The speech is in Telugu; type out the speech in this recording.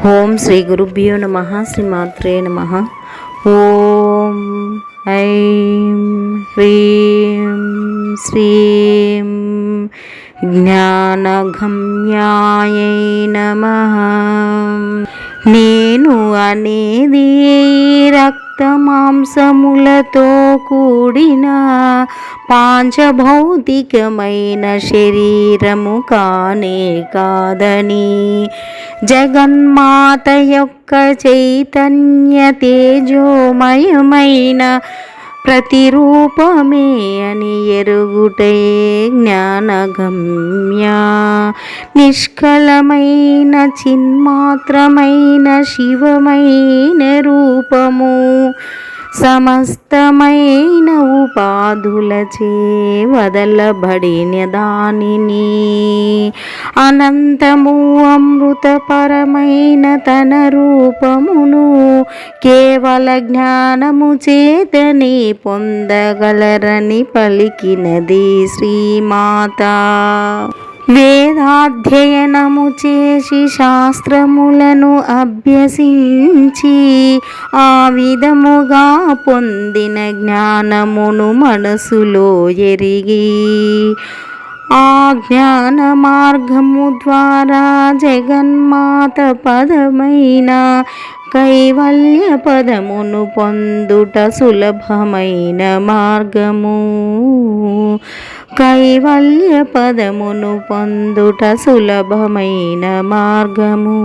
ఓం శ్రీ గురుభ్యో నమః. శ్రీమాత్రే నమః. ఓం ఐం హ్రీం శ్రీం జ్ఞానగమ్యాయై నమః. నేను అనేది రక్తమాంసములతో కూడిన పాంచభౌతికమైన శరీరము కానే కాదని, జగన్మాత యొక్క చైతన్య తేజోమయమైన ప్రతిరూపమే అని ఎరుగుటే జ్ఞానగమ్య. నిష్కలమైన చిన్మాత్రమైన శివమైన రూపము సమస్తమైన ఉపాధులచే వదలబడిన దానిని, అనంతము అమృతపరమైన తన రూపమును కేవల జ్ఞానము చేతనే పొందగలరని పలికినది శ్రీమాత. వేదాధ్యయనము చేసి శాస్త్రములను అభ్యసించి ఆ విధముగా పొందిన జ్ఞానమును మనసులో ఎరిగి ఆ జ్ఞాన మార్గము ద్వారా జగన్మాత పదమైన కైవల్య పదమును పొందుట సులభమైన మార్గము. కైవల్య పదమును పొందుట సులభమైన మార్గము.